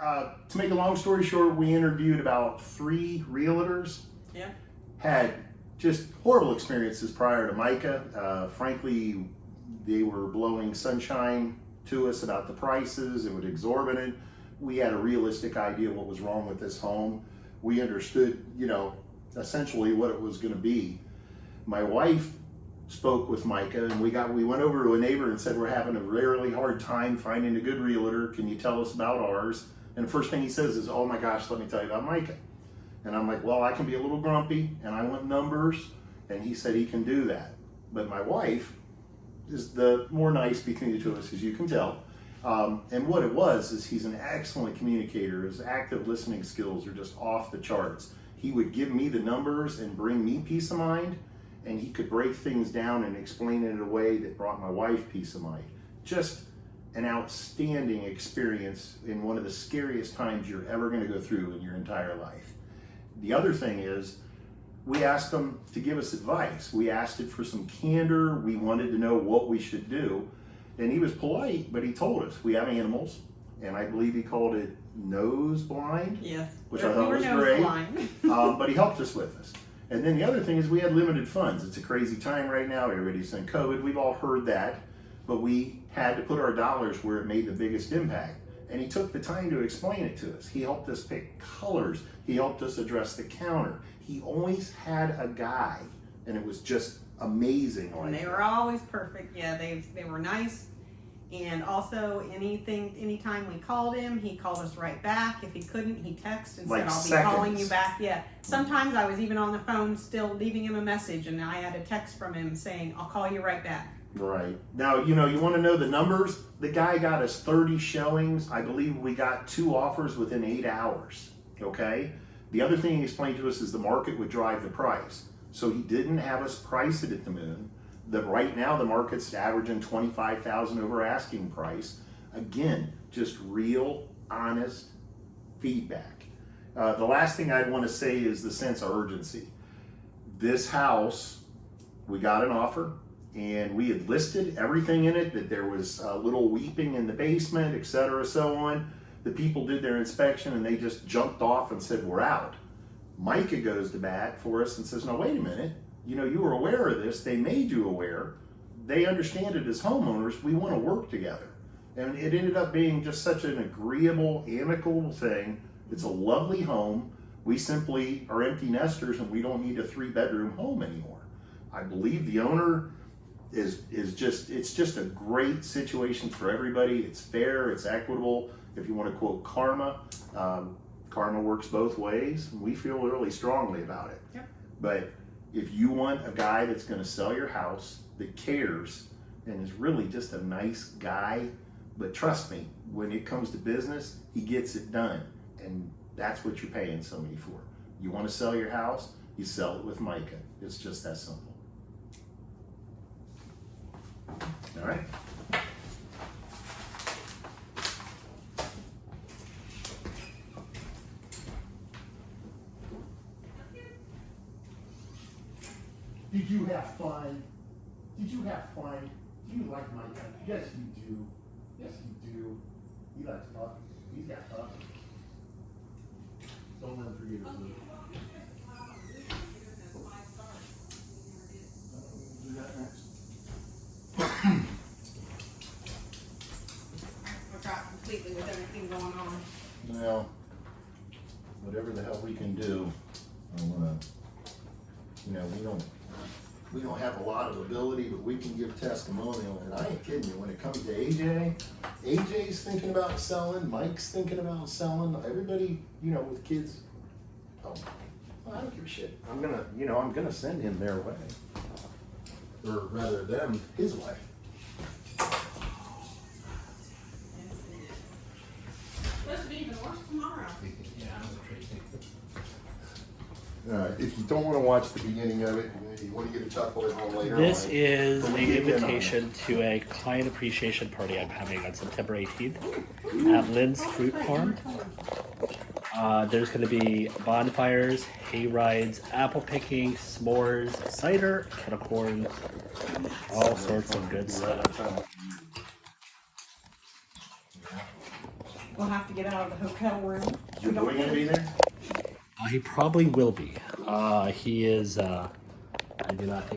To make a long story short, we interviewed about 3 realtors. Yeah. Had just horrible experiences prior to Micah. Frankly, they were blowing sunshine to us about the prices. It was exorbitant. We had a realistic idea what was wrong with this home. We understood, essentially what it was going to be. My wife spoke with Micah, and we went over to a neighbor and said, we're having a really hard time finding a good realtor. Can you tell us about ours? And the first thing he says is, oh my gosh, let me tell you about Micah. And I'm like, well, I can be a little grumpy, and I want numbers. And he said he can do that. But my wife is the more nice between the two of us, as you can tell. And what it was is he's an excellent communicator. His active listening skills are just off the charts. He would give me the numbers and bring me peace of mind, and he could break things down and explain it in a way that brought my wife peace of mind. Just an outstanding experience in one of the scariest times you're ever going to go through in your entire life. The other thing is, we asked him to give us advice. We asked it for some candor. We wanted to know what we should do. And he was polite, but he told us, we have animals, and I believe he called it nose blind. Yes. Which I thought was great. But he helped us with this. And then the other thing is we had limited funds. It's a crazy time right now. Everybody's in COVID. We've all heard that. But we had to put our dollars where it made the biggest impact. And he took the time to explain it to us. He helped us pick colors. He helped us address the counter. He always had a guy, and it was just amazing. And they were always perfect. Yeah, they were nice. And also, anytime we called him, he called us right back. If he couldn't, he texted and said, I'll be calling you back. Yeah. Sometimes I was even on the phone still leaving him a message, and I had a text from him saying, I'll call you right back. Right. Now, you want to know the numbers? The guy got us 30 showings. I believe we got 2 offers within 8 hours. Okay? The other thing he explained to us is the market would drive the price. So he didn't have us price it at the moon. Right now the market's averaging $25,000 over asking price. Again, just real, honest feedback. The last thing I'd want to say is the sense of urgency. This house, we got an offer, and we had listed everything in it, that there was a little weeping in the basement, etc., so on. The people did their inspection and they just jumped off and said, we're out. Micah goes to bat for us and says, no, wait a minute. You were aware of this. They made you aware. They understand it as homeowners. We want to work together. And it ended up being just such an agreeable, amicable thing. It's a lovely home. We simply are empty nesters, and we don't need a 3-bedroom home anymore. I believe the owner it's just a great situation for everybody. It's fair, it's equitable. If you want to quote karma, karma works both ways. We feel really strongly about it. Yep. But if you want a guy that's going to sell your house, that cares, and is really just a nice guy, but trust me, when it comes to business, he gets it done. And that's what you're paying somebody for. You want to sell your house, you sell it with Micah. It's just that simple. All right. Did you have fun? Did you have fun? Do you like Micah? Yes, you do. Yes, you do. He likes puppy. He's got puppy. Don't let him forget his name. Do that next. I forgot completely with everything going on. Well, whatever the hell we can do, I want to, we don't have a lot of ability, but we can give testimonial. And I ain't kidding you, when it comes to AJ's thinking about selling, Mike's thinking about selling, everybody, with kids, I don't give a shit. I'm gonna send him their way. Or rather them his way. Supposed to be even worse tomorrow. If you don't want to watch the beginning of it, you want to get a chuckle at home later. This is the invitation to a client appreciation party I'm having on September 18th at Lynn's Fruit Farm. There's going to be bonfires, hay rides, apple picking, s'mores, cider, kettle corn, all sorts of good stuff. We'll have to get out of the hotel room. Is your boy gonna be there? He probably will be. He is. I do not think.